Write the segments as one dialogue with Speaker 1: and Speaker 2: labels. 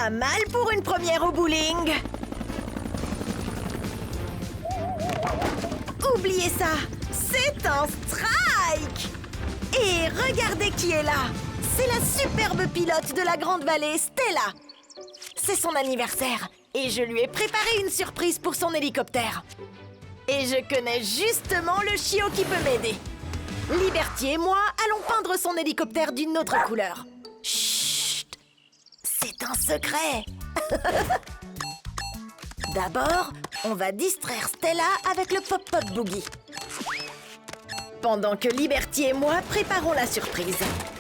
Speaker 1: Pas mal pour une première au bowling. Oubliez ça, c'est un strike. Et regardez qui est là. C'est la superbe pilote de la Grande Vallée, Stella. C'est son anniversaire et je lui ai préparé une surprise pour son hélicoptère. Et je connais justement le chiot qui peut m'aider. Liberty et moi allons peindre son hélicoptère d'une autre couleur. Chut! C'est un secret. D'abord, on va distraire Stella avec le Pop-Pop Boogie. Pendant que Liberty et moi préparons la surprise.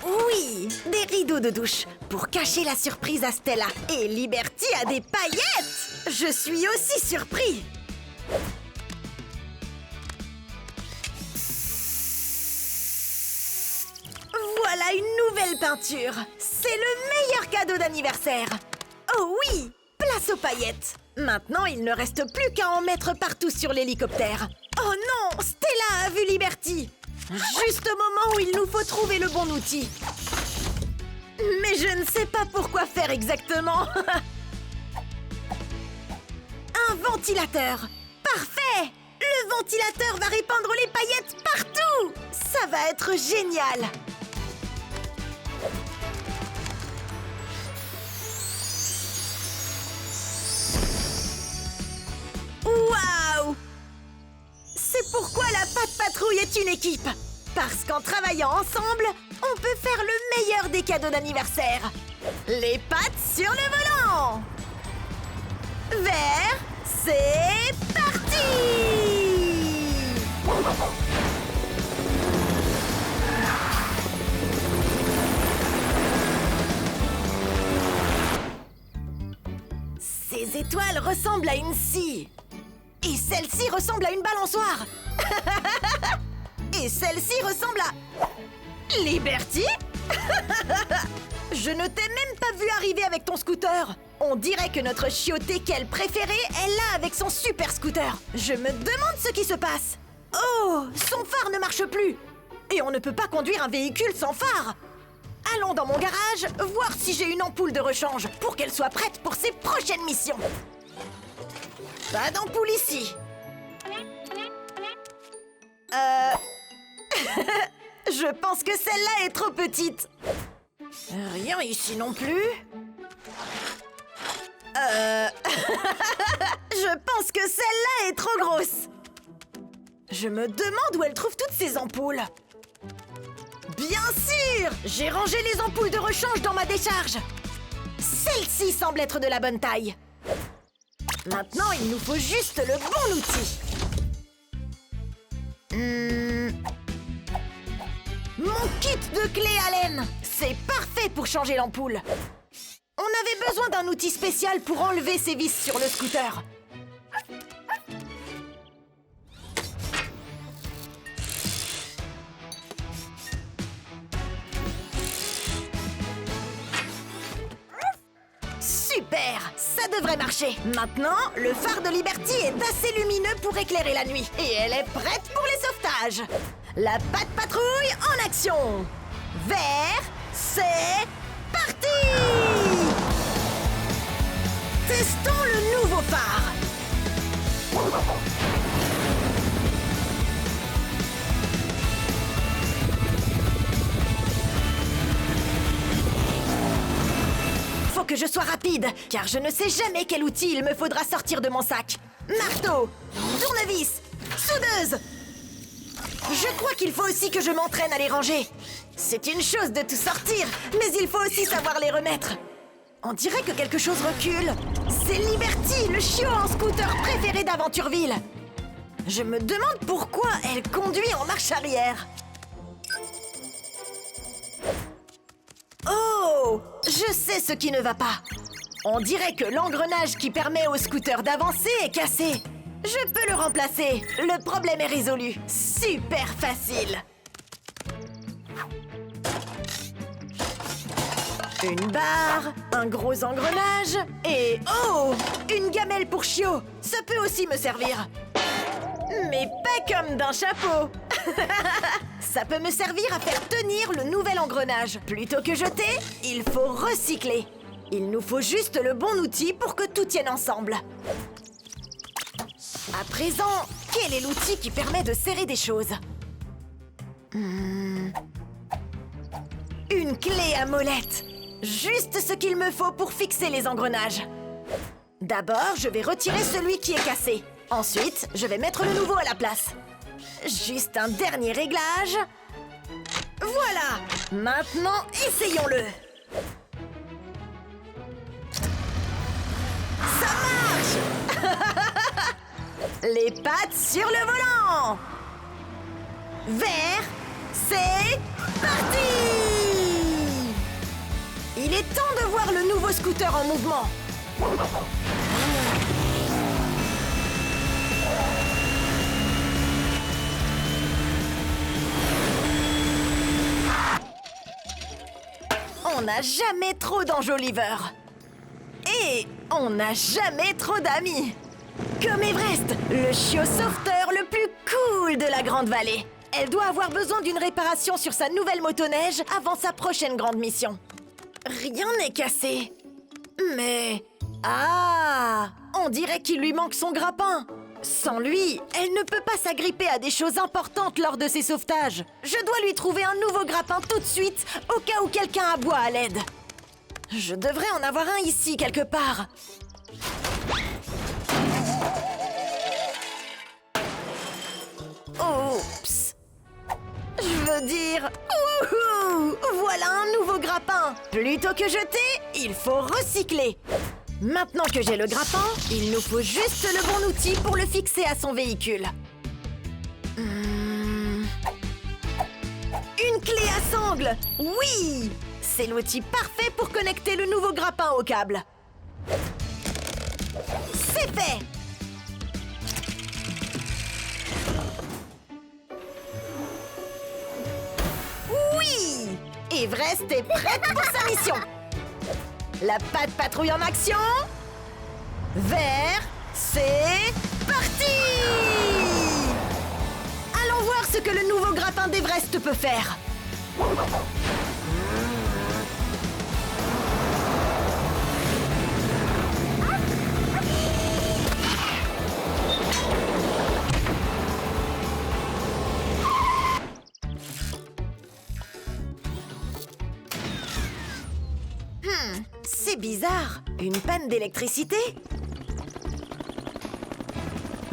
Speaker 1: Oui, des rideaux de douche pour cacher la surprise à Stella. Et Liberty a des paillettes! Je suis aussi surpris! Voilà une nouvelle peinture! C'est le meilleur cadeau d'anniversaire! Oh oui! Place aux paillettes! Maintenant, il ne reste plus qu'à en mettre partout sur l'hélicoptère. Oh non! Stella a vu Liberty! Juste au moment où il nous faut trouver le bon outil. Mais je ne sais pas pourquoi faire exactement. Un ventilateur! Parfait! Le ventilateur va répandre les paillettes partout! Ça va être génial! Waouh! C'est pourquoi la Patte Patrouille est une équipe! Parce qu'en travaillant ensemble, on peut faire le meilleur des cadeaux d'anniversaire! Les pattes sur le volant! Vert, c'est parti! Ces étoiles ressemblent à une scie! Et celle-ci ressemble à une balançoire! Et celle-ci ressemble à... Liberty? Je ne t'ai même pas vu arriver avec ton scooter! On dirait que notre chiot teckel préféré est là avec son super scooter! Je me demande ce qui se passe! Oh! Son phare ne marche plus! Et on ne peut pas conduire un véhicule sans phare! Allons dans mon garage voir si j'ai une ampoule de rechange pour qu'elle soit prête pour ses prochaines missions! Pas d'ampoule ici! Je pense que celle-là est trop petite. Rien ici non plus. Je pense que celle-là est trop grosse. Je me demande où elle trouve toutes ces ampoules. Bien sûr! J'ai rangé les ampoules de rechange dans ma décharge. Celle-ci semble être de la bonne taille. Maintenant, il nous faut juste le bon outil. Mon kit de clés Allen! C'est parfait pour changer l'ampoule. On avait besoin d'un outil spécial pour enlever ces vis sur le scooter. Super! Ça devrait marcher. Maintenant, le phare de Liberty est assez lumineux pour éclairer la nuit. Et elle est prête pour les sauvetages. La Patte Patrouille en action! Vert, c'est parti! Testons le nouveau phare. Faut que je sois rapide, car je ne sais jamais quel outil il me faudra sortir de mon sac. Marteau, tournevis, soudeuse. Je crois qu'il faut aussi que je m'entraîne à les ranger. C'est une chose de tout sortir, mais il faut aussi savoir les remettre. On dirait que quelque chose recule. C'est Liberty, le chiot en scooter préféré d'Aventureville. Je me demande pourquoi elle conduit en marche arrière. Oh! Je sais ce qui ne va pas. On dirait que l'engrenage qui permet au scooter d'avancer est cassé. Je peux le remplacer. Le problème est résolu. Super facile. Une barre, un gros engrenage et... Oh! Une gamelle pour chiot. Ça peut aussi me servir. Mais pas comme d'un chapeau. Ça peut me servir à faire tenir le nouvel engrenage. Plutôt que jeter, il faut recycler. Il nous faut juste le bon outil pour que tout tienne ensemble. À présent, quel est l'outil qui permet de serrer des choses? Une clé à molette. Juste ce qu'il me faut pour fixer les engrenages. D'abord, je vais retirer celui qui est cassé. Ensuite, je vais mettre le nouveau à la place. Juste un dernier réglage. Voilà! Maintenant, essayons-le! Ça marche! Les pattes sur le volant! Vert, c'est parti! Il est temps de voir le nouveau scooter en mouvement. On n'a jamais trop d'enjoliveurs. Et on n'a jamais trop d'amis. Comme Everest, le chiot sauveteur le plus cool de la Grande Vallée. Elle doit avoir besoin d'une réparation sur sa nouvelle motoneige avant sa prochaine grande mission. Rien n'est cassé. Mais... Ah! On dirait qu'il lui manque son grappin. Sans lui, elle ne peut pas s'agripper à des choses importantes lors de ses sauvetages. Je dois lui trouver un nouveau grappin tout de suite, au cas où quelqu'un aboie à l'aide. Je devrais en avoir un ici quelque part. Oups! Je veux dire... Wouhou! Voilà un nouveau grappin! Plutôt que jeter, il faut recycler. Maintenant que j'ai le grappin, il nous faut juste le bon outil pour le fixer à son véhicule. Une clé à sangle! Oui! C'est l'outil parfait pour connecter le nouveau grappin au câble. C'est fait! Oui! Everest est prête pour sa mission! La patte patrouille en action! Vert, c'est parti! Allons voir ce que le nouveau grappin d'Everest peut faire. C'est bizarre. Une panne d'électricité?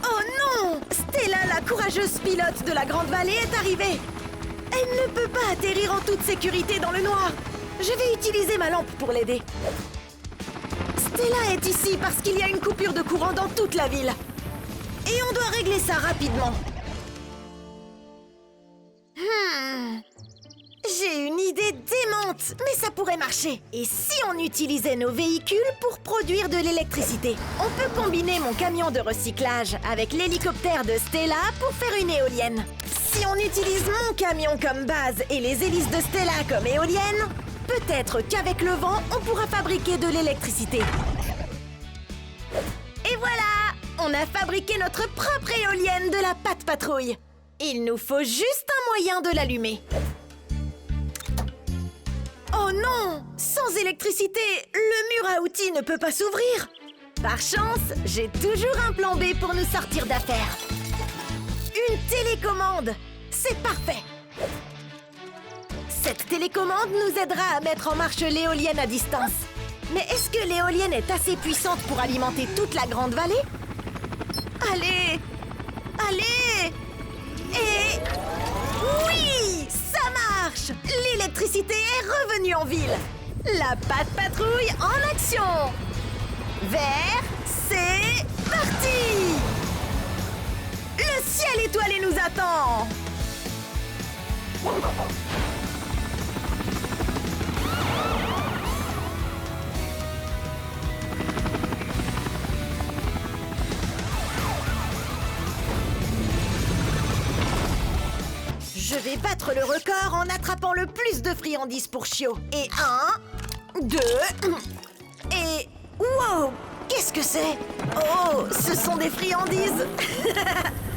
Speaker 1: Oh non! Stella, la courageuse pilote de la Grande Vallée, est arrivée. Elle ne peut pas atterrir en toute sécurité dans le noir. Je vais utiliser ma lampe pour l'aider. Stella est ici parce qu'il y a une coupure de courant dans toute la ville. Et on doit régler ça rapidement. J'ai une idée démente, mais ça pourrait marcher. Et si on utilisait nos véhicules pour produire de l'électricité? On peut combiner mon camion de recyclage avec l'hélicoptère de Stella pour faire une éolienne. Si on utilise mon camion comme base et les hélices de Stella comme éolienne, peut-être qu'avec le vent, on pourra fabriquer de l'électricité. Et voilà! On a fabriqué notre propre éolienne de la patte patrouille. Il nous faut juste un moyen de l'allumer. Oh non! Sans électricité, le mur à outils ne peut pas s'ouvrir. Par chance, j'ai toujours un plan B pour nous sortir d'affaire. Une télécommande! C'est parfait! Cette télécommande nous aidera à mettre en marche l'éolienne à distance. Mais est-ce que l'éolienne est assez puissante pour alimenter toute la Grande Vallée? Allez! Allez! Et... oui! Ça marche! L'électricité est revenue en ville! La patte patrouille en action! Vert, c'est parti! Le ciel étoilé nous attend! Je vais battre le record en attrapant le plus de friandises pour Chio. Et 1, 2... et... wow! Qu'est-ce que c'est? Oh, ce sont des friandises!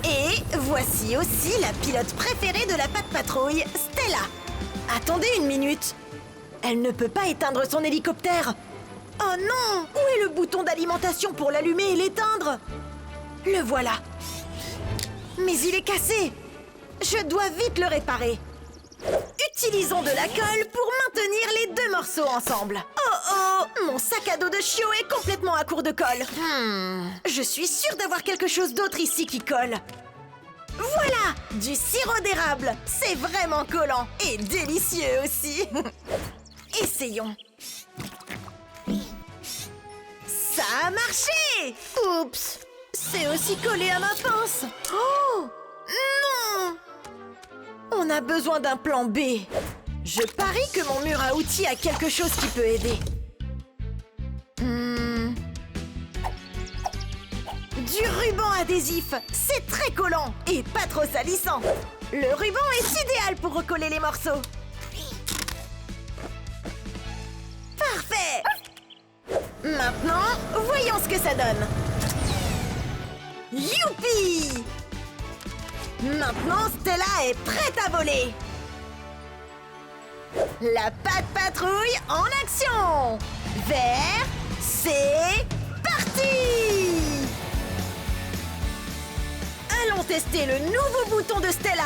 Speaker 1: Et voici aussi la pilote préférée de la patte patrouille, Stella. Attendez une minute. Elle ne peut pas éteindre son hélicoptère. Oh non! Où est le bouton d'alimentation pour l'allumer et l'éteindre? Le voilà. Mais il est cassé. Je dois vite le réparer. Utilisons de la colle pour maintenir les deux morceaux ensemble. Oh oh! Mon sac à dos de chiot est complètement à court de colle. Je suis sûre d'avoir quelque chose d'autre ici qui colle. Voilà! Du sirop d'érable. C'est vraiment collant. Et délicieux aussi. Essayons. Ça a marché! Oups! C'est aussi collé à ma pince. Oh! Non! On a besoin d'un plan B. Je parie que mon mur à outils a quelque chose qui peut aider. Du ruban adhésif. C'est très collant et pas trop salissant. Le ruban est idéal pour recoller les morceaux. Parfait! Maintenant, voyons ce que ça donne. Youpi! Maintenant, Stella est prête à voler. La patte patrouille en action. Vert, c'est parti! Allons tester le nouveau bouton de Stella.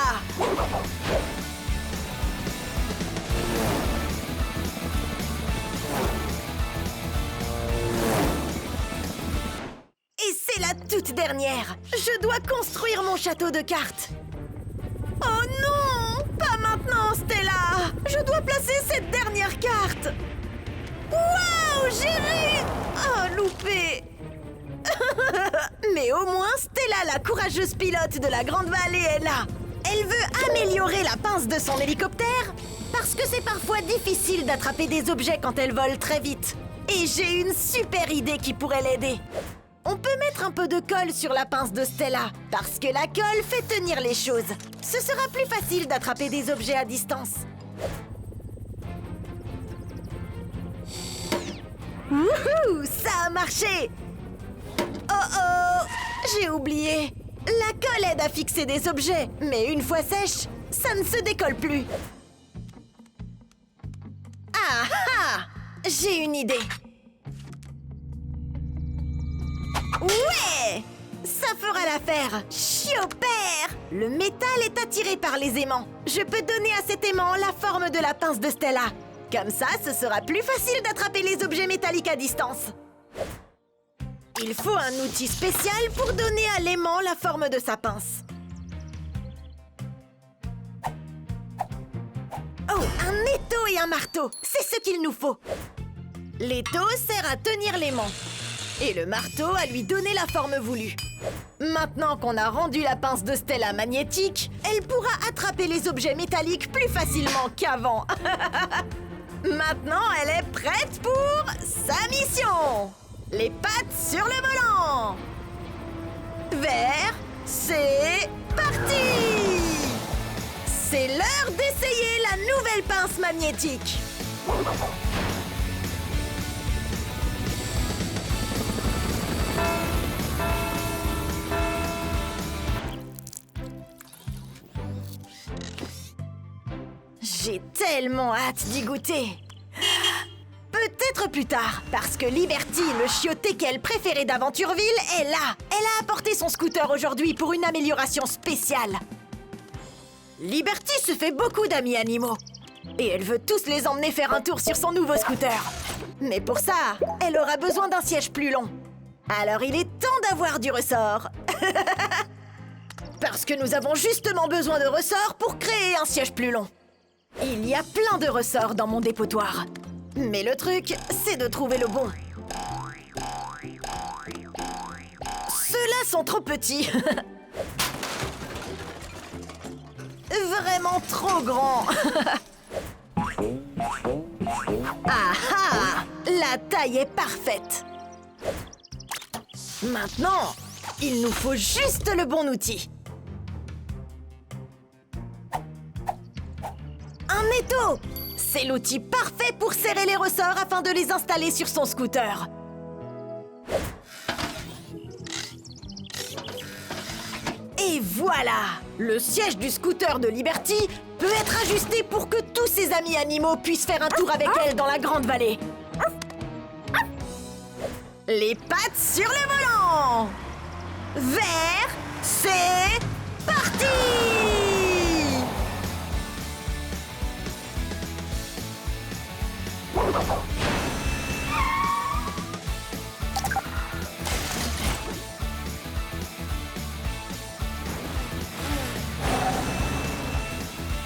Speaker 1: Et c'est la toute dernière. Je dois construire mon château de cartes. Oh non! Pas maintenant, Stella! Je dois placer cette dernière carte. Waouh! J'ai réussi! Oh, loupé! Mais au moins, Stella, la courageuse pilote de la Grande Vallée, est là. Elle veut améliorer la pince de son hélicoptère parce que c'est parfois difficile d'attraper des objets quand elle vole très vite. Et j'ai une super idée qui pourrait l'aider. On peut mettre un peu de colle sur la pince de Stella, parce que la colle fait tenir les choses. Ce sera plus facile d'attraper des objets à distance. Wouhou! Ça a marché! Oh oh! J'ai oublié. La colle aide à fixer des objets, mais une fois sèche, ça ne se décolle plus. Ah ah! J'ai une idée. Ouais! Ça fera l'affaire! Super! Le métal est attiré par les aimants. Je peux donner à cet aimant la forme de la pince de Stella. Comme ça, ce sera plus facile d'attraper les objets métalliques à distance. Il faut un outil spécial pour donner à l'aimant la forme de sa pince. Oh, un étau et un marteau! C'est ce qu'il nous faut. L'étau sert à tenir l'aimant. Et le marteau à lui donner la forme voulue. Maintenant qu'on a rendu la pince de Stella magnétique, elle pourra attraper les objets métalliques plus facilement qu'avant. Maintenant, elle est prête pour sa mission. Les pattes sur le volant. Vert, c'est parti! C'est l'heure d'essayer la nouvelle pince magnétique. J'ai tellement hâte d'y goûter. Peut-être plus tard, parce que Liberty, le chiot teckel préféré d'Aventureville, est là. Elle a apporté son scooter aujourd'hui pour une amélioration spéciale. Liberty se fait beaucoup d'amis animaux. Et elle veut tous les emmener faire un tour sur son nouveau scooter. Mais pour ça, elle aura besoin d'un siège plus long. Alors il est temps d'avoir du ressort. Parce que nous avons justement besoin de ressorts pour créer un siège plus long. Il y a plein de ressorts dans mon dépotoir. Mais le truc, c'est de trouver le bon. Ceux-là sont trop petits. Vraiment trop grands. Ah ah! La taille est parfaite. Maintenant, il nous faut juste le bon outil. Un étau! C'est l'outil parfait pour serrer les ressorts afin de les installer sur son scooter. Et voilà! Le siège du scooter de Liberty peut être ajusté pour que tous ses amis animaux puissent faire un tour avec elle dans la Grande Vallée. Les pattes sur le volant. Vert, c'est parti!